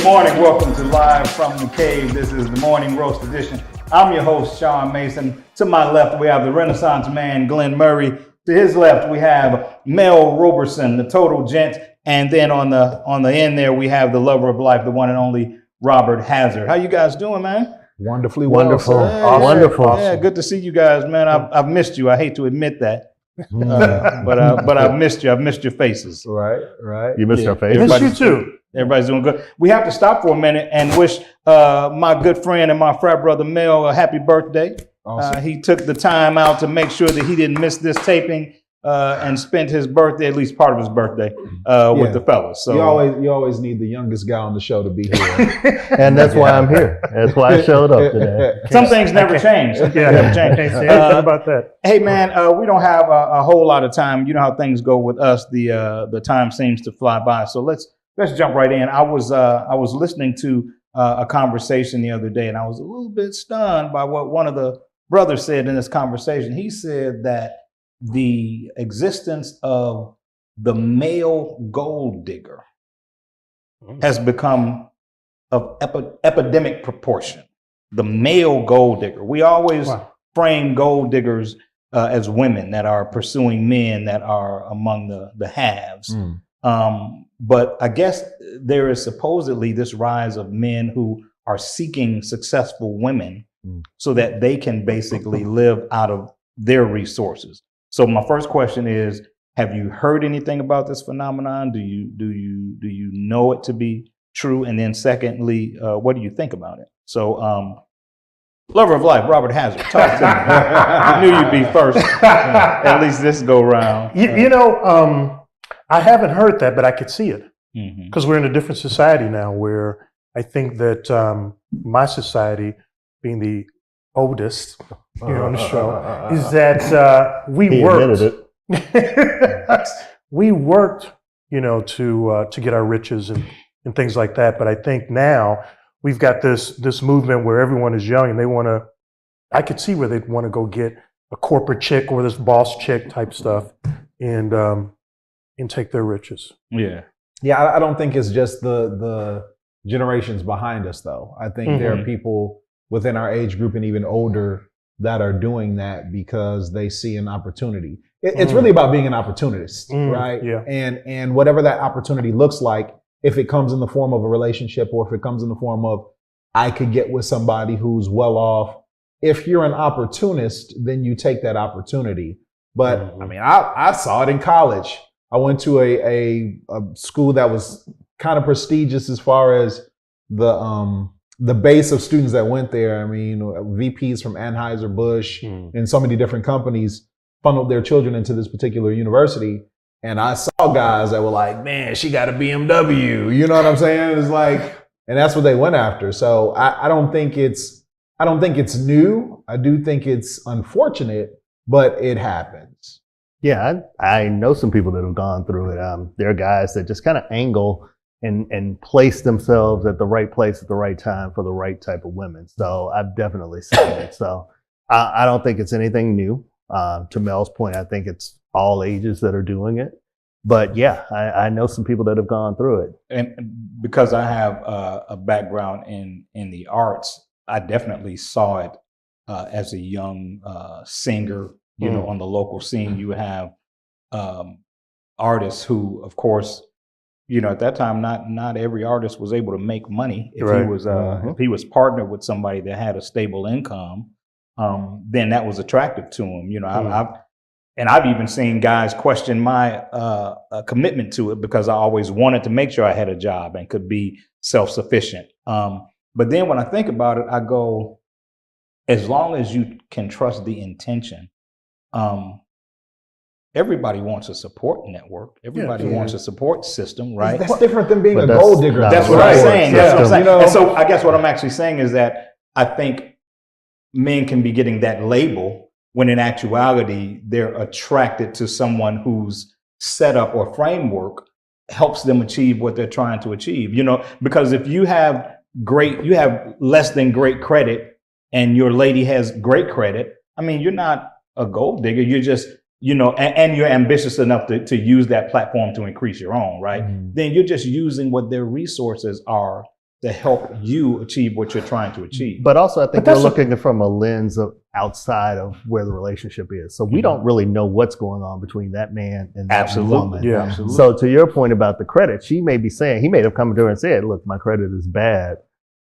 morning. Welcome to Live from the Cave. This is the Morning Roast Edition. I'm your host, Sean Mason. To my left, we have the Renaissance man, Glenn Murray. To his left, we have Mel Roberson, the total gent. And then on the end there, we have the lover of life, the one and only Robert Hazard. How you guys doing, man? Wonderfully wonderful. Well, Wonderful. Yeah, good to see you guys, man. I've missed you. I hate to admit that. But I've missed you. I've missed your faces. Right. You missed our faces. Miss you too. Everybody's doing good. We have to stop for a minute and wish my good friend and my frat brother Mel a happy birthday. Awesome. He took the time out to make sure that he didn't miss this taping and spent his birthday, at least part of his birthday, with the fellas. So you always need the youngest guy on the show to be here. And that's why I'm here. That's why I showed up today. some things never change. Some things never change. How about that? Hey man, we don't have a whole lot of time. You know how things go with us. The time seems to fly by. So let's jump right in. I was listening to a conversation the other day, and I was a little bit stunned by what one of the brothers said in this conversation. He said that the existence of the male gold digger has become of epidemic proportion. The male gold digger. We always frame gold diggers as women that are pursuing men that are among the haves. But I guess there is supposedly this rise of men who are seeking successful women so that they can basically live out of their resources. So my first question is, have you heard anything about this phenomenon? Do you know it to be true? And then secondly, what do you think about it? So lover of life, Robert Hazard, talk to me. I knew you'd be first, at least this go round. I haven't heard that, but I could see it because we're in a different society now where I think that my society, being the oldest on the show, is that we worked, to get our riches and things like that. But I think now we've got this movement where everyone is young and I could see where they'd want to go get a corporate chick or this boss chick type stuff and take their riches. Yeah. I don't think it's just the generations behind us, though. I think there are people within our age group and even older that are doing that because they see an opportunity. It's really about being an opportunist, right? Yeah. And whatever that opportunity looks like, if it comes in the form of a relationship or if it comes in the form of I could get with somebody who's well off. If you're an opportunist, then you take that opportunity. But I mean, I saw it in college. I went to a school that was kind of prestigious as far as the base of students that went there. I mean, VPs from Anheuser-Busch and so many different companies funneled their children into this particular university. And I saw guys that were like, man, she got a BMW. You know what I'm saying? It's like, and that's what they went after. So I don't think it's new. I do think it's unfortunate, but it happens. Yeah, I know some people that have gone through it. There are guys that just kind of angle and place themselves at the right place at the right time for the right type of women. So I've definitely seen it. So I don't think it's anything new. To Mel's point, I think it's all ages that are doing it. But yeah, I know some people that have gone through it. And because I have a background in the arts, I definitely saw it as a young singer. On the local scene, you have artists who, of course, at that time, not every artist was able to make money. If he was partnered with somebody that had a stable income, then that was attractive to him. I've even seen guys question my commitment to it because I always wanted to make sure I had a job and could be self-sufficient. But then when I think about it, I go, as long as you can trust the intention. Everybody wants a support network. Everybody wants a support system, right? That's different than being a gold digger. That's what I'm saying. That's what I'm saying. And so I guess what I'm actually saying is that I think men can be getting that label when in actuality, they're attracted to someone whose setup or framework helps them achieve what they're trying to achieve. Because if you have less than great credit and your lady has great credit, I mean, you're not a gold digger. You're just, and you're ambitious enough to use that platform to increase your own, right? Then you're just using what their resources are to help you achieve what you're trying to achieve. But also, I think But we're that's looking from a lens of outside of where the relationship is. So we don't really know what's going on between that man and that woman. Yeah. Absolutely. So to your point about the credit, she may be saying, he may have come to her and said, look, my credit is bad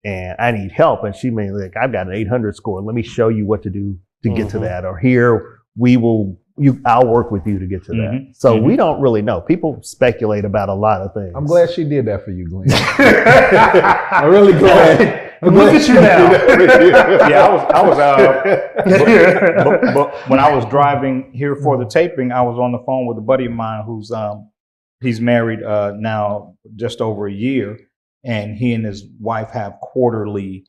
and I need help. And she may like, I've got an 800 score. Let me show you what to do to get to that. Or here I'll work with you to get to that. So we don't really know. People speculate about a lot of things. I'm glad she did that for you, Glenn. I'm really glad. Look at you now. Yeah, I was but when I was driving here for the taping, I was on the phone with a buddy of mine who's he's married now just over a year, and he and his wife have quarterly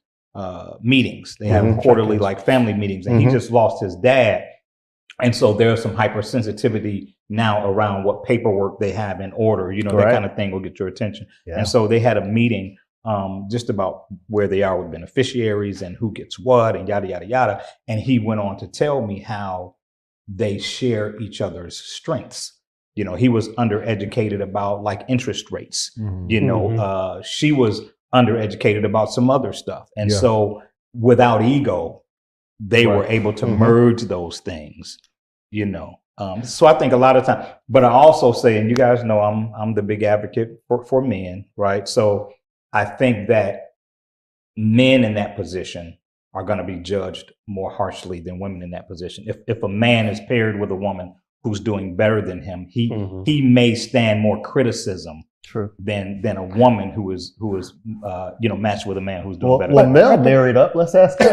meetings. They have quarterly like family meetings, and he just lost his dad. And so there's some hypersensitivity now around what paperwork they have in order. You know, that kind of thing will get your attention. Yeah. And so they had a meeting just about where they are with beneficiaries and who gets what and yada, yada, yada. And he went on to tell me how they share each other's strengths. You know, he was undereducated about like interest rates. You know, she was undereducated about some other stuff. And so without ego, they were able to merge those things, you know. So I think a lot of time, but I also say, and you guys know I'm the big advocate for men, right? So I think that men in that position are going to be judged more harshly than women in that position. If a man is paired with a woman who's doing better than him, he may stand more criticism than a woman who is you know, matched with a man who's doing better. Well, Mel married up. Let's ask him.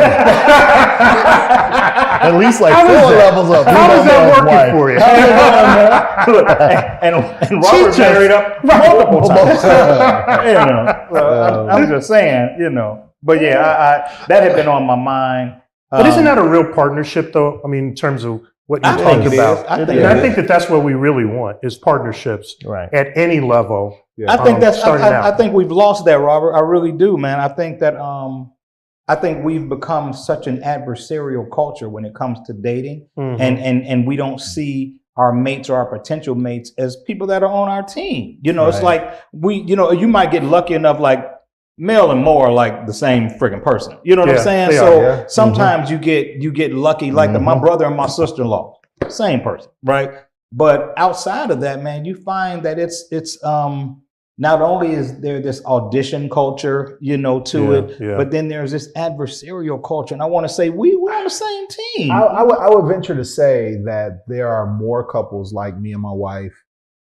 At least like 4 levels up. How is that working for you? and Robert married up multiple times. You know, I'm just saying, you know. But yeah, I that had been on my mind. But isn't that a real partnership, though? I mean, in terms of what you talk about. I think that that's what we really want is partnerships at any level. I think that's I think we've lost that, Robert. I really do, man. I think that I think we've become such an adversarial culture when it comes to dating, and we don't see our mates or our potential mates as people that are on our team. You know, it's like you know, you might get lucky enough, like Mel and Mo are like the same freaking person. You know what I'm saying? So sometimes you get lucky, like my brother and my sister-in-law, same person, right? But outside of that, man, you find that it's not only is there this audition culture, you know, to it, but then there's this adversarial culture. And I want to say we're on the same team. I would venture to say that there are more couples like me and my wife.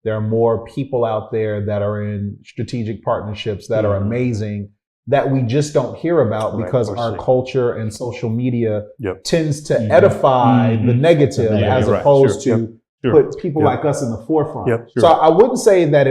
There are more people out there that are in strategic partnerships that are amazing that we just don't hear about because our culture and social media tends to edify the negative as opposed to put people like us in the forefront. So I wouldn't say that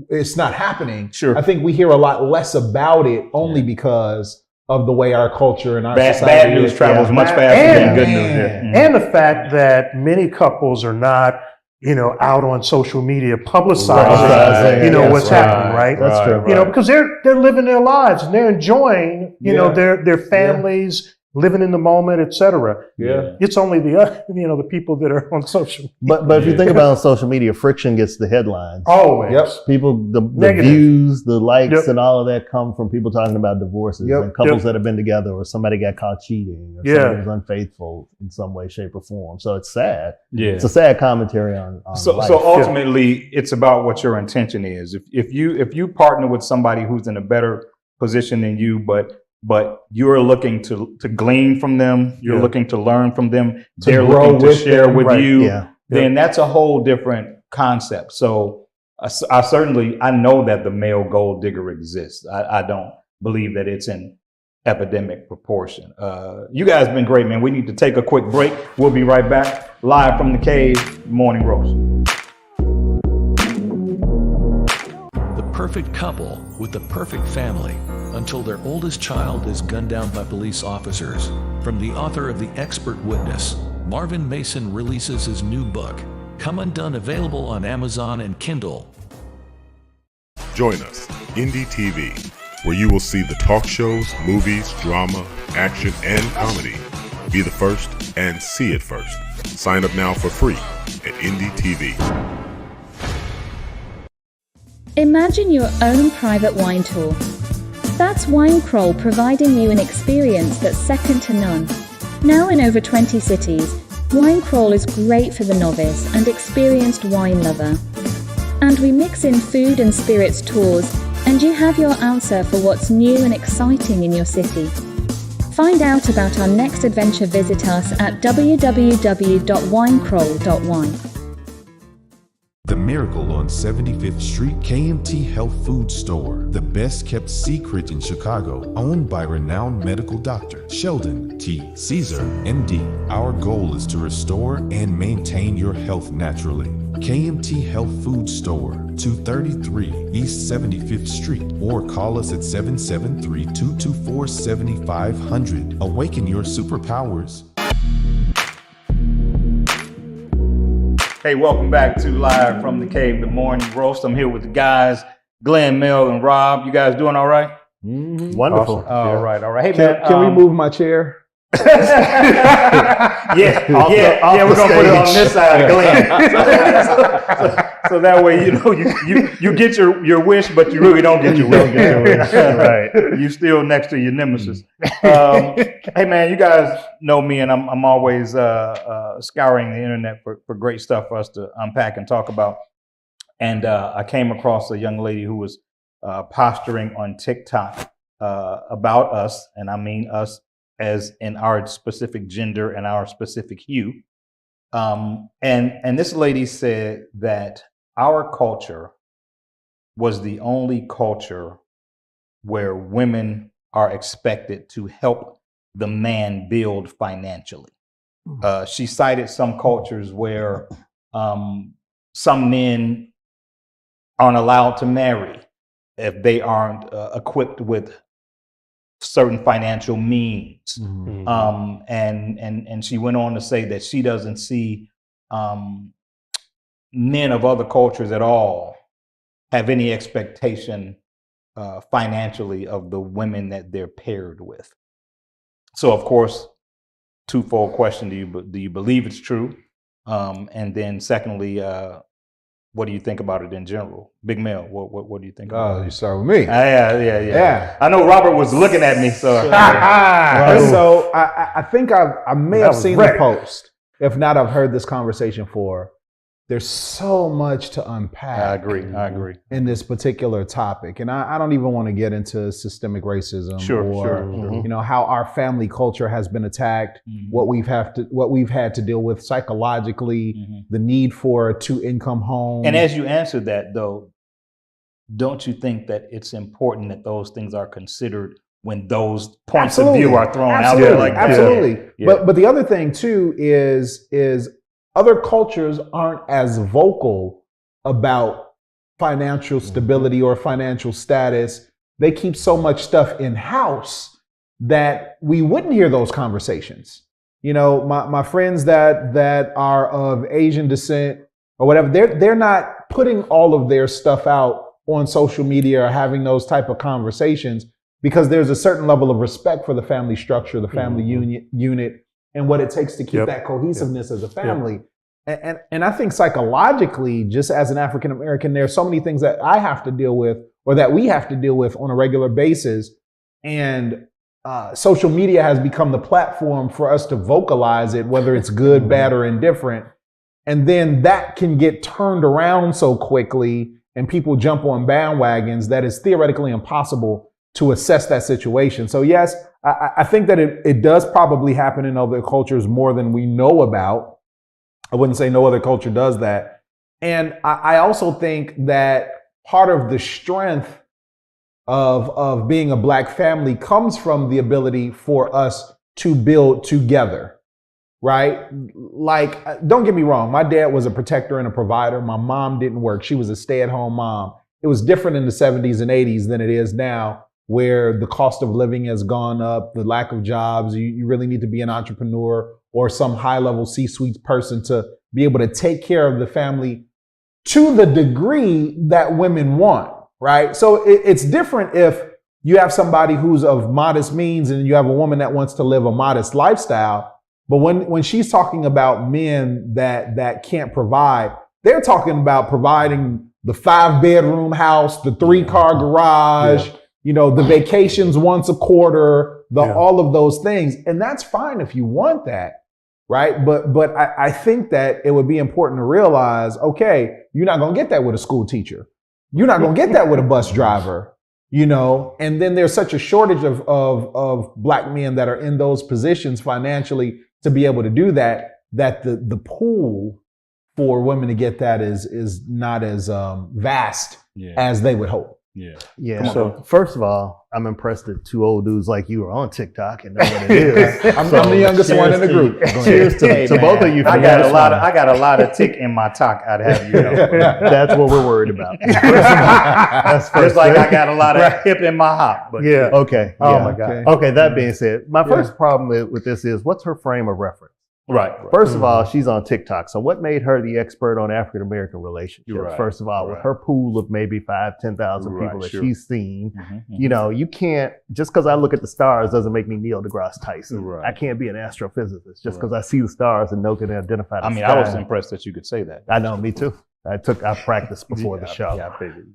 it's not happening. I think we hear a lot less about it only because of the way our culture and our society bad news travels much faster than good news. And the fact that many couples are not, you know, out on social media publicizing, you know, what's happening, right? That's true. You know, because they're living their lives and they're enjoying, you know, their families, living in the moment, etc. It's only the people that are on social media. But if you think about on social media, friction gets the headlines. Always. People, the views, the likes, and all of that come from people talking about divorces and couples that have been together, or somebody got caught cheating, or somebody was unfaithful in some way, shape, or form. So it's sad. It's a sad commentary on life. So ultimately, it's about what your intention is. If you partner with somebody who's in a better position than you, but you're looking to glean from them, you're looking to learn from them, they're looking to share with you, then that's a whole different concept. So I know that the male gold digger exists. I don't believe that it's in epidemic proportion. You guys have been great, man. We need to take a quick break. We'll be right back live from the cave. Morning Roast. The perfect couple with the perfect family until their oldest child is gunned down by police officers. From the author of The Expert Witness, Marvin Mason releases his new book, Come Undone, available on Amazon and Kindle. Join us, Indie TV, where you will see the talk shows, movies, drama, action, and comedy. Be the first and see it first. Sign up now for free at Indie TV. Imagine your own private wine tour. That's Wine Crawl, providing you an experience that's second to none. Now in over 20 cities, Wine Crawl is great for the novice and experienced wine lover. And we mix in food and spirits tours, and you have your answer for what's new and exciting in your city. Find out about our next adventure. Visit us at www.winecrawl.wine. The Miracle on 75th Street KMT Health Food Store, the best kept secret in Chicago, owned by renowned medical doctor Sheldon T. Caesar, MD. Our goal is to restore and maintain your health naturally. KMT Health Food Store, 233 East 75th Street, or call us at 773-224-7500. Awaken your superpowers. Hey, welcome back to Live from the Cave, the Morning Roast. I'm here with the guys, Glenn, Mel, and Rob. You guys doing all right? Wonderful. Awesome. All right. Hey, Can, man. can we move my chair? We're gonna put it on this side of Glenn. so that way, you get your wish, but you really don't get your wish. Right. You still next to your nemesis. Hey man, you guys know me, and I'm always scouring the internet for great stuff for us to unpack and talk about. And I came across a young lady who was posturing on TikTok about us, and I mean us as in our specific gender and our specific hue. And this lady said that our culture was the only culture where women are expected to help the man build financially. She cited some cultures where some men aren't allowed to marry if they aren't equipped with certain financial means. And she went on to say that she doesn't see men of other cultures at all have any expectation financially of the women that they're paired with. So of course, twofold question: do you believe it's true? And then secondly, what do you think about it in general? Big Mel, what do you think about it? You start with me. Yeah. I know Robert was looking at me, so. So I think I may have seen the post. If not, I've heard this conversation before. There's so much to unpack. I agree. In this particular topic, and I don't even want to get into systemic racism or how our family culture has been attacked, what we've had to deal with psychologically, the need for a 2-income home. And as you answered that, though, don't you think that it's important that those things are considered when those points of view are thrown out there like that? Absolutely. Yeah. But the other thing too is other cultures aren't as vocal about financial stability or financial status. They keep so much stuff in-house that we wouldn't hear those conversations. My friends that are of Asian descent or whatever, they're not putting all of their stuff out on social media or having those type of conversations because there's a certain level of respect for the family structure, the family unit, and what it takes to keep that cohesiveness as a family. And I think psychologically, just as an African American, there are so many things that I have to deal with or that we have to deal with on a regular basis. And social media has become the platform for us to vocalize it, whether it's good, bad, or indifferent. And then that can get turned around so quickly and people jump on bandwagons that it's theoretically impossible to assess that situation. So yes, I think that it does probably happen in other cultures more than we know about. I wouldn't say no other culture does that. And I also think that part of the strength of being a Black family comes from the ability for us to build together, right? Like, don't get me wrong. My dad was a protector and a provider. My mom didn't work. She was a stay-at-home mom. It was different in the 70s and 80s than it is now, where the cost of living has gone up, the lack of jobs. You really need to be an entrepreneur or some high-level C-suite person to be able to take care of the family to the degree that women want, right? So it's different if you have somebody who's of modest means and you have a woman that wants to live a modest lifestyle. But when she's talking about men that can't provide, they're talking about providing the 5-bedroom house, the 3-car garage, the vacations once a quarter, Yeah. all of those things. And that's fine if you want that, right? But I think that it would be important to realize, okay, you're not going to get that with a school teacher. You're not going to get that with a bus driver, and then there's such a shortage of black men that are in those positions financially to be able to do that the pool for women to get that is not as vast as they would hope. Yeah. So- First of all, I'm impressed that two old dudes like you are on TikTok and know what it is. I'm the youngest one in the group. Cheers to, Hey, to man, both of you. I for got that. I got a lot of tick in my talk. I'd have you know. That's what we're worried about. That's first Just like thing. I got a lot of hip in my hop. But Yeah. Okay. Oh yeah. my God. Okay. Okay. That being said, my first problem with this is what's her frame of reference? right. First of all, she's on TikTok. So what made her the expert on African American relationships? You're right. First of all, with Right. her pool of maybe 10,000 Right, people that sure. she's seen, Mhm, you can't, just because I look at the stars doesn't make me Neil deGrasse Tyson. Right. I can't be an astrophysicist just because I see the stars and can identify the I mean, sky. I was impressed that you could say that. I know, me too. I practiced before the show. Yeah, I figured.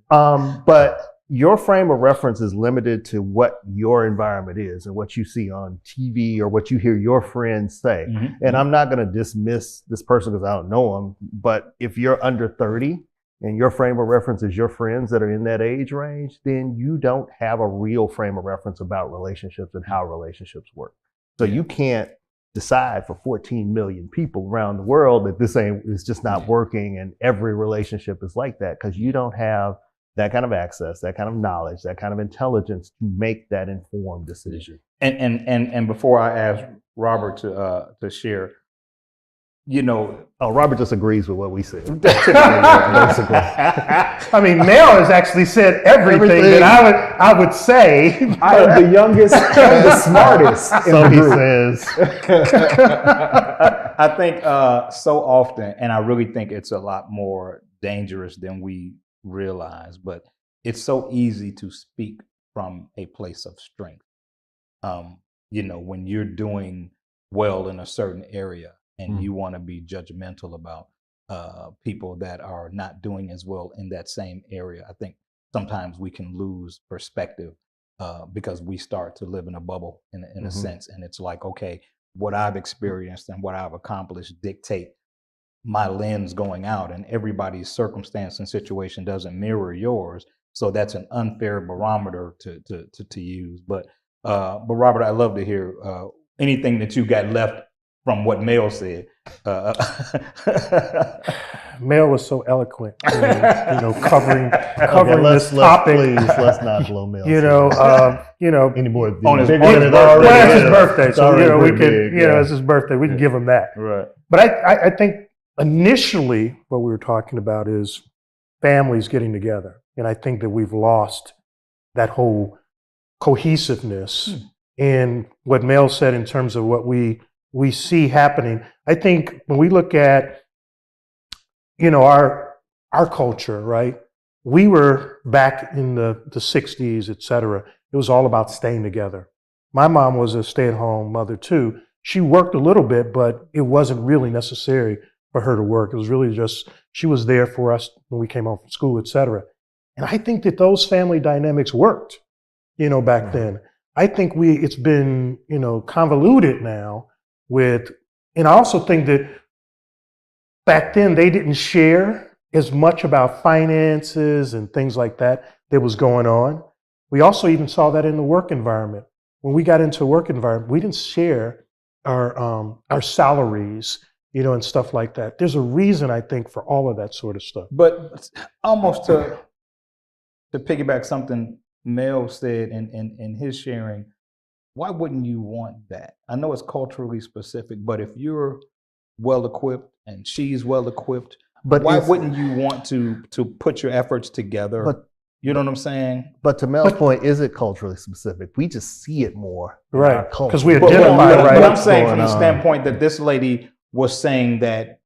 But your frame of reference is limited to what your environment is and what you see on TV or what you hear your friends say. Mhm. And I'm not going to dismiss this person because I don't know them. But if you're under 30 and your frame of reference is your friends that are in that age range, then you don't have a real frame of reference about relationships and how relationships work. So you can't decide for 14 million people around the world that it's just not working and every relationship is like that because you don't have that kind of access, that kind of knowledge, that kind of intelligence to make that informed decision. And before I ask Robert to share, Oh, Robert just agrees with what we said. basically. I mean, Mel has actually said everything that I would say. I am the youngest and the smartest in So the he group. says. I think so often, and I really think it's a lot more dangerous than we realize, but it's so easy to speak from a place of strength. When you're doing well in a certain area and you want to be judgmental about people that are not doing as well in that same area, I think sometimes we can lose perspective because we start to live in a bubble in a sense. And it's like, okay, what I've experienced and what I've accomplished dictate my lens going out, and everybody's circumstance and situation doesn't mirror yours. So that's an unfair barometer to use. But Robert, I'd love to hear anything that you got left from what Mel said. Mel was so eloquent, covering let's, this topic. Please, let's not blow Mel. Any more On his bigger birthday. than it well, already it's his is. birthday, It's so already we pretty can, big, yeah. it's his birthday. We can give him that. Right. But I think initially what we were talking about is families getting together, and I think that we've lost that whole cohesiveness in what Mel said in terms of what we see happening. I think when we look at our culture, right? We were back in the 60s, et cetera. It was all about staying together. My mom was a stay-at-home mother too. She worked a little bit, but it wasn't really necessary for her to work. It was really just, she was there for us when we came home from school, et cetera. And I think that those family dynamics worked, back then. I think it's been, convoluted now and I also think that back then they didn't share as much about finances and things like that was going on. We also even saw that in the work environment. When we got into a work environment, we didn't share our salaries, and stuff like that. There's a reason, I think, for all of that sort of stuff. But almost to piggyback something Mel said in his sharing, why wouldn't you want that? I know it's culturally specific, but if you're well equipped and she's well equipped, But why it's- wouldn't you want to put your efforts together? But- you know what I'm saying? But to Mel's point, is it culturally specific? We just see it more. in Right, our culture. 'cause we But identify, right? I'm saying from the Going on. standpoint that this lady was saying that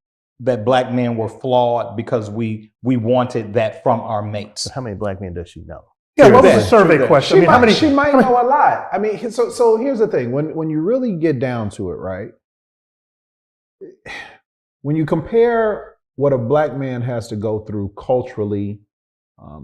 black men were flawed because we wanted that from our mates. How many black men does she know? Yeah, what was that, the survey true that. question? I mean, how many? She might know a lot. I mean, so here's the thing. When you really get down to it, right? When you compare what a black man has to go through culturally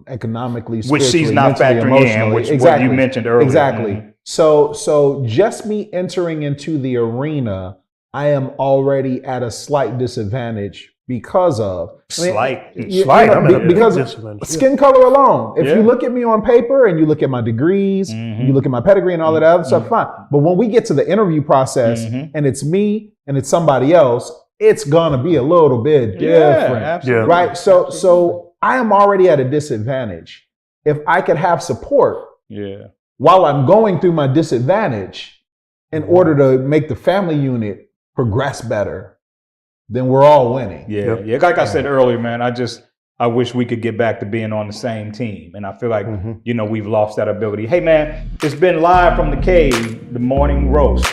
economically, Which she's spiritually, not mentally, factoring in, emotionally. which exactly. what you mentioned earlier. Exactly. Mhm. So just me entering into the arena, I am already at a slight disadvantage because of Slight. I'm at a big because disadvantage. skin color alone. If Yeah. you look at me on paper and you look at my degrees, and you look at my pedigree and all of that other stuff, fine. But when we get to the interview process and it's me and it's somebody else, it's gonna be a little bit different, absolutely. right? So I am already at a disadvantage. If I could have support Yeah. while I'm going through my disadvantage in order to make the family unit progress better, then we're all winning. Yeah, yeah. Like I said earlier, man, I wish we could get back to being on the same team. And I feel like, we've lost that ability. Hey, man, it's been live from the cave, the morning roast.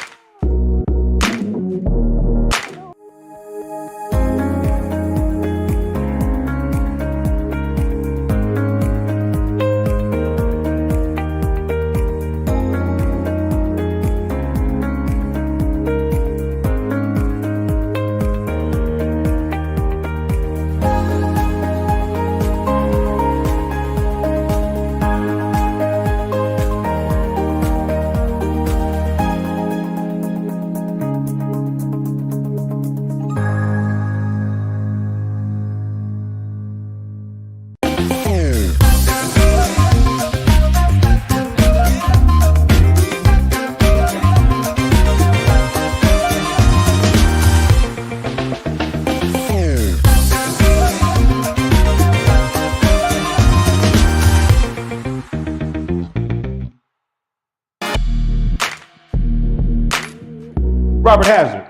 Robert Hazard,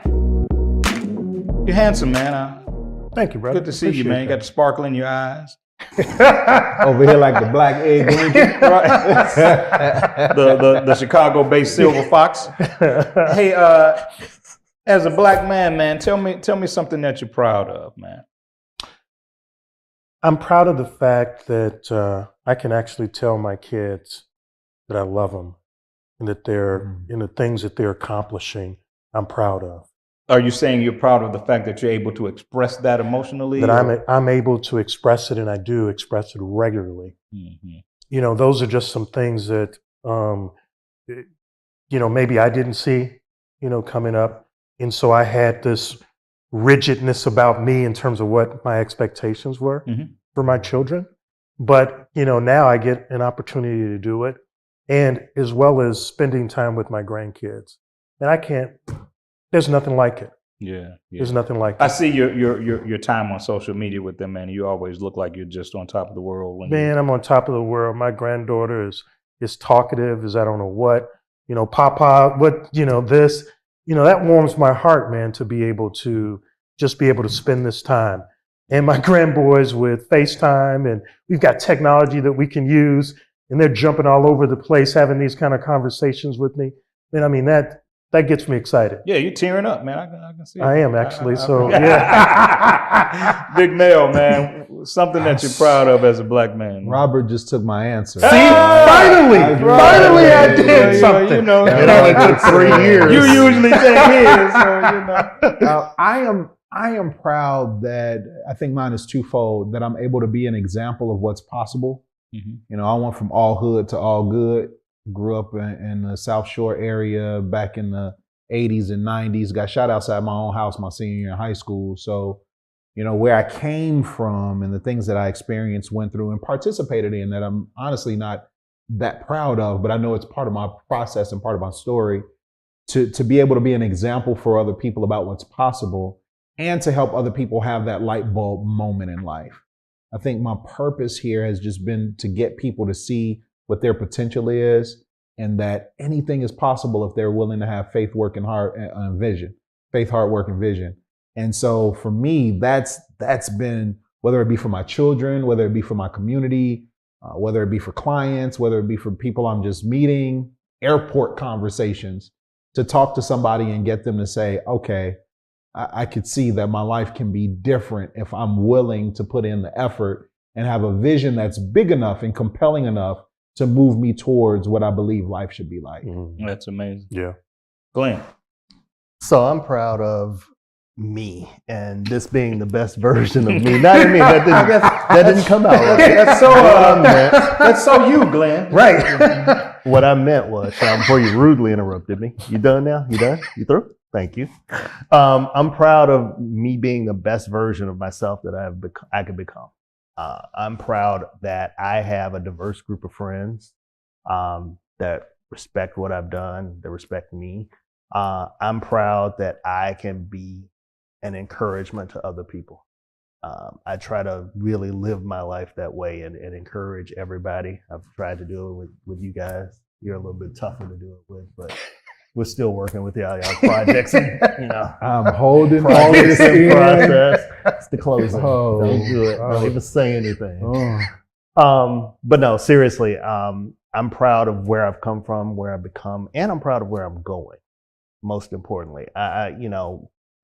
you're handsome, man. Thank you, brother. Good to see you, man. You got the sparkle in your eyes. Over here like the black egg Lincoln. the Chicago-based Silver Fox. Hey, as a black man, tell me something that you're proud of, man. I'm proud of the fact that I can actually tell my kids that I love them and that they're in the things that they're accomplishing. I'm proud of. Are you saying you're proud of the fact that you're able to express that emotionally? That I'm able to express it, and I do express it regularly. Mm-hmm. Those are just some things that maybe I didn't see, coming up, and so I had this rigidness about me in terms of what my expectations were for my children. But now I get an opportunity to do it, and as well as spending time with my grandkids. And there's nothing like it. Yeah. There's nothing like it. I see your time on social media with them, man. You always look like you're just on top of the world. Man, I'm on top of the world. My granddaughter is talkative as I don't know what. Papa, what, this. That warms my heart, man, to be able to spend this time. And my grandboys with FaceTime, and we've got technology that we can use, and they're jumping all over the place having these kind of conversations with me. And I mean, that gets me excited. Yeah, you're tearing up, man. I can see it. I am actually. Yeah. Big Mel, man. Something that you're proud of as a black man. Robert just took my answer. See, finally I did something. It only took 3 years. You usually take his, so I am proud that I think mine is twofold, that I'm able to be an example of what's possible. I went from all hood to all good. Grew up in the South Shore area back in the 80s and 90s. Got shot outside my own house my senior year in high school. So, where I came from and the things that I experienced, went through, and participated in, that I'm honestly not that proud of, but I know it's part of my process and part of my story, to be able to be an example for other people about what's possible and to help other people have that light bulb moment in life. I think my purpose here has just been to get people to see what their potential is, and that anything is possible if they're willing to have faith, work, and vision. Faith, hard work, and vision. And so for me, that's been, whether it be for my children, whether it be for my community, whether it be for clients, whether it be for people I'm just meeting, airport conversations, to talk to somebody and get them to say, okay, I could see that my life can be different if I'm willing to put in the effort and have a vision that's big enough and compelling enough to move me towards what I believe life should be like. That's amazing. Yeah. Glenn. So I'm proud of me and this being the best version of me. Not me. That didn't come out right. That's so that's so you, Glenn. Right. What I meant was, Sean, before you rudely interrupted me, you done now? You done? You through? Thank you. I'm proud of me being the best version of myself that I could become. I'm proud that I have a diverse group of friends that respect what I've done, that respect me. I'm proud that I can be an encouragement to other people. I try to really live my life that way and encourage everybody. I've tried to do it with you guys. You're a little bit tougher to do it with, but we're still working with y'all projects. And, I'm holding all this in. Process. It's the closing. Oh, Don't do it. Don't even say anything. But no, seriously, I'm proud of where I've come from, where I've become, and I'm proud of where I'm going. Most importantly,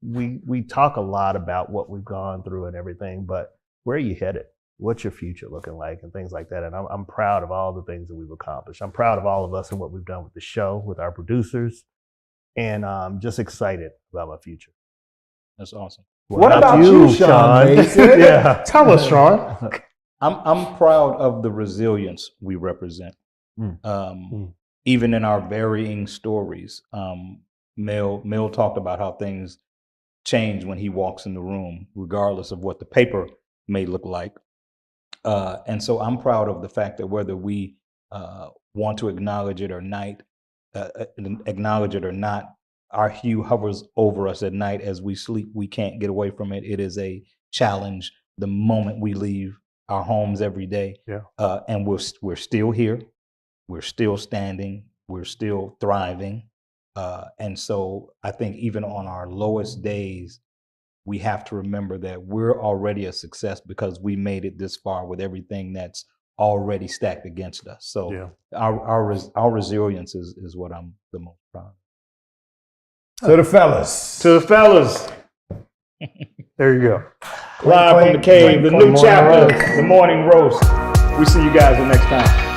we talk a lot about what we've gone through and everything, but where are you headed? What's your future looking like and things like that? And I'm proud of all the things that we've accomplished. I'm proud of all of us and what we've done with the show, with our producers, and just excited about my future. That's awesome. What about you, Sean Mason? Yeah, tell us, Sean. I'm proud of the resilience we represent. Even in our varying stories. Mel talked about how things change when he walks in the room, regardless of what the paper may look like. And so I'm proud of the fact that whether we want to acknowledge it or not, our hue hovers over us at night as we sleep. We can't get away from it. It is a challenge the moment we leave our homes every day. Yeah. And we're still here. We're still standing. We're still thriving. And so I think even on our lowest days, we have to remember that we're already a success because we made it this far with everything that's already stacked against us. So Yeah. our resilience is what I'm the most proud of. To the fellas. To the fellas, There you go. live from the cave, the new chapter, the morning roast. We see you guys the next time.